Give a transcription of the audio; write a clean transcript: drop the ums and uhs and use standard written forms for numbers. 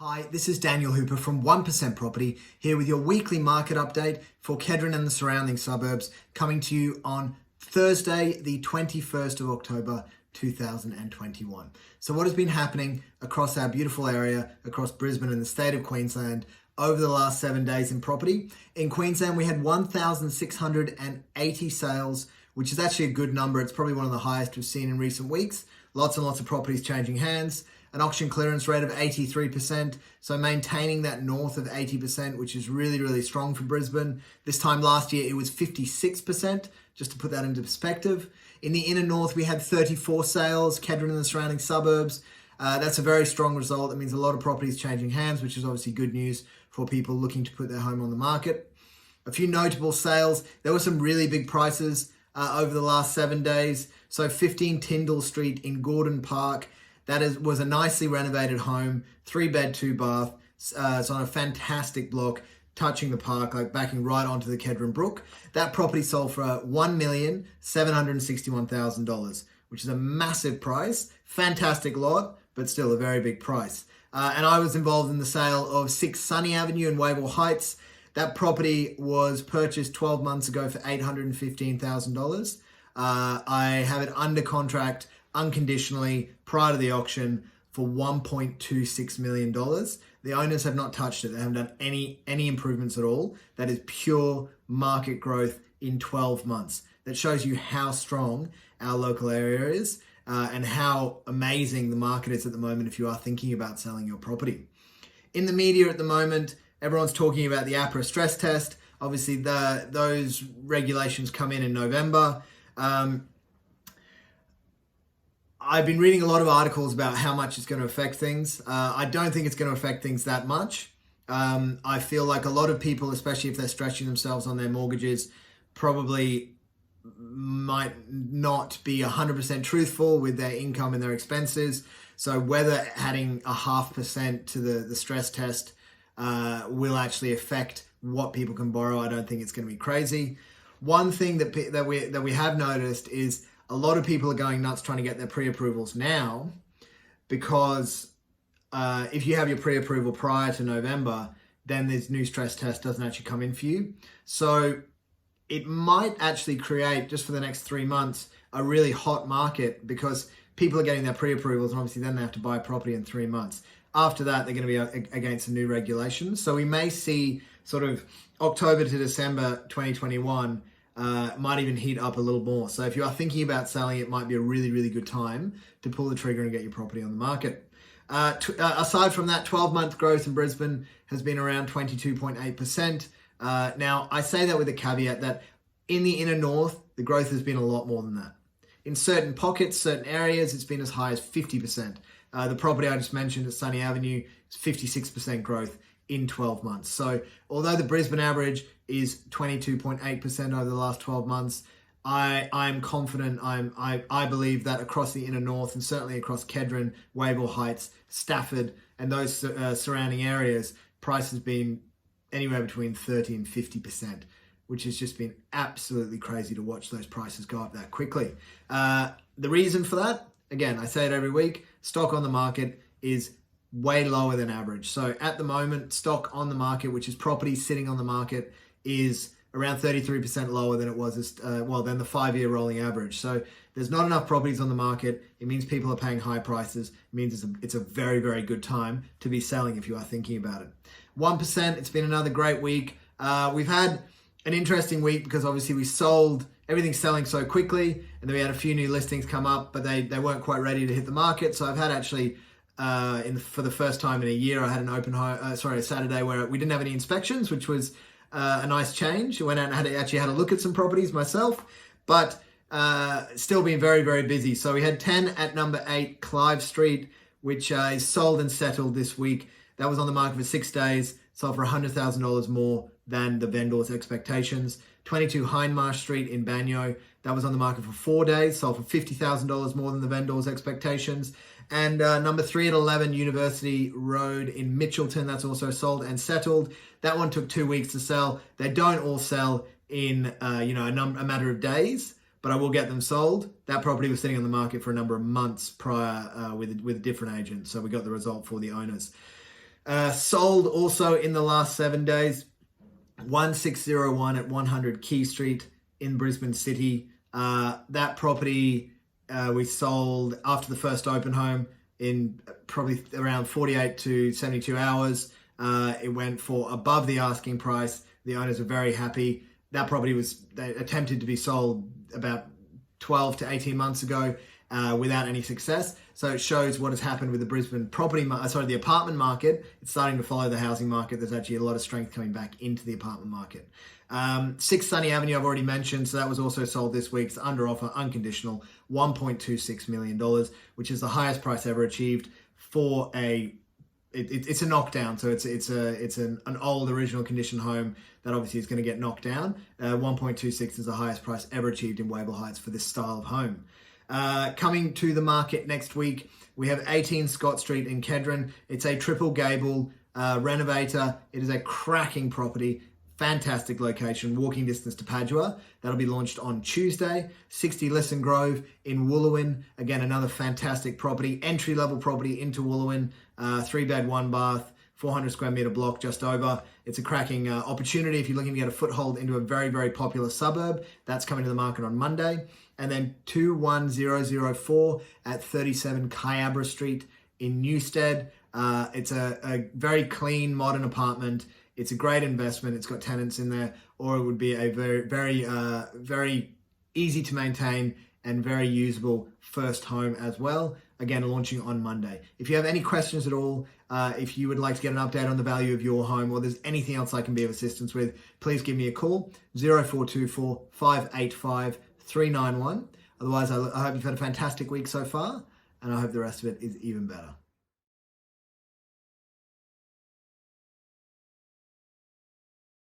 Hi, this is Daniel Hooper from 1% Property, here with your weekly market update for Kedron and the surrounding suburbs, coming to you on Thursday, the 21st of October, 2021. So what has been happening across our beautiful area, across Brisbane and the state of Queensland over the last 7 days in property? In Queensland, we had 1,680 sales, which is actually a good number. It's probably one of the highest we've seen in recent weeks. Lots and lots of properties changing hands. An auction clearance rate of 83%, so maintaining that north of 80%, which is really, really strong for Brisbane. This time last year, it was 56%, just to put that into perspective. In the inner north, we had 34 sales, Kedron and the surrounding suburbs. That's a very strong result. That means a lot of properties changing hands, which is obviously good news for people looking to put their home on the market. A few notable sales. There were some really big prices over the last 7 days. So 15 Tyndall Street in Gordon Park. Was a nicely renovated home, 3-bed, 2-bath. It's on a fantastic block, touching the park, like backing right onto the Kedron Brook. That property sold for $1,761,000, which is a massive price. Fantastic lot, but still a very big price. And I was involved in the sale of 6 Sunny Avenue in Wavell Heights. That property was purchased 12 months ago for $815,000. I have it under contract unconditionally prior to the auction for $1.26 million. The owners have not touched it. They haven't done any improvements at all. That is pure market growth in 12 months. That shows you how strong our local area is and how amazing the market is at the moment if you are thinking about selling your property. In the media at the moment, everyone's talking about the APRA stress test. Obviously, those regulations come in November. I've been reading a lot of articles about how much it's going to affect things. I don't think it's going to affect things that much. I feel like a lot of people, especially if they're stretching themselves on their mortgages, probably might not be 100% truthful with their income and their expenses. So whether adding 0.5% to the stress test will actually affect what people can borrow, I don't think it's going to be crazy. One thing that we have noticed is a lot of people are going nuts trying to get their pre-approvals now, because if you have your pre-approval prior to November, then this new stress test doesn't actually come in for you. So it might actually create, just for the next 3 months, a really hot market, because people are getting their pre-approvals and obviously then they have to buy a property in 3 months. After that, they're going to be against the new regulations. So we may see sort of October to December 2021 might even heat up a little more. So if you are thinking about selling, it might be a really, really good time to pull the trigger and get your property on the market. Aside from that, 12-month growth in Brisbane has been around 22.8%. Now, I say that with a caveat that in the inner north, the growth has been a lot more than that. In certain pockets, certain areas, it's been as high as 50%. The property I just mentioned at Sunny Avenue is 56% growth in 12 months. So although the Brisbane average is 22.8% over the last 12 months, I'm confident, I believe that across the inner north and certainly across Kedron, Wavell Heights, Stafford and those surrounding areas, price has been anywhere between 30 and 50%, which has just been absolutely crazy to watch those prices go up that quickly. The reason for that, again, I say it every week, stock on the market is way lower than average. So at the moment, stock on the market, which is property sitting on the market, is around 33% lower than it was, than the 5-year rolling average. So there's not enough properties on the market. It means people are paying high prices. It means it's a very, very good time to be selling if you are thinking about it. 1%, it's been another great week. We've had an interesting week because obviously we sold, everything's selling so quickly, and then we had a few new listings come up, but they weren't quite ready to hit the market. So I've had actually, for the first time in a year, I had a Saturday where we didn't have any inspections, which was a nice change. I went out and had a look at some properties myself, but still been very, very busy. So we had 10 at number 8 Clive Street, which is sold and settled this week. That was on the market for 6 days, sold for $100,000 more than the vendor's expectations. 22 Hindmarsh Street in Banyo, that was on the market for 4 days, sold for $50,000 more than the vendor's expectations. And number 3 at 11 University Road in Mitchelton, that's also sold and settled. That one took 2 weeks to sell. They don't all sell in a matter of days, but I will get them sold. That property was sitting on the market for a number of months prior with a different agent, so we got the result for the owners. Sold also in the last 7 days. 1601 at 100 Key Street in Brisbane City. That property we sold after the first open home in probably around 48 to 72 hours. It went for above the asking price. The owners are very happy. That property they attempted to be sold about 12 to 18 months ago without any success. So it shows what has happened with the Brisbane the apartment market. It's starting to follow the housing market. There's actually a lot of strength coming back into the apartment market. 6 Sunny Avenue, I've already mentioned. So that was also sold this week. It's under offer, unconditional, $1.26 million, which is the highest price ever achieved for it's a knockdown. So it's an old original condition home that obviously is going to get knocked down. 1.26 is the highest price ever achieved in Wavell Heights for this style of home. Coming to the market next week, we have 18 Scott Street in Kedron. It's a triple gable renovator. It is a cracking property. Fantastic location, walking distance to Padua. That'll be launched on Tuesday. 60 Lisson Grove in Wooloowin. Again, another fantastic property. Entry-level property into Wooloowin. 3-bed, 1-bath, 400 square meter block, just over. It's a cracking opportunity if you're looking to get a foothold into a very, very popular suburb. That's coming to the market on Monday. And then 21004 at 37 Kyabra Street in Newstead. It's a very clean, modern apartment. It's a great investment. It's got tenants in there, or it would be a very, very, very easy to maintain and very usable first home as well. Again, launching on Monday. If you have any questions at all, if you would like to get an update on the value of your home, or there's anything else I can be of assistance with, please give me a call, 0424 585 391. Otherwise, I hope you've had a fantastic week so far, and I hope the rest of it is even better.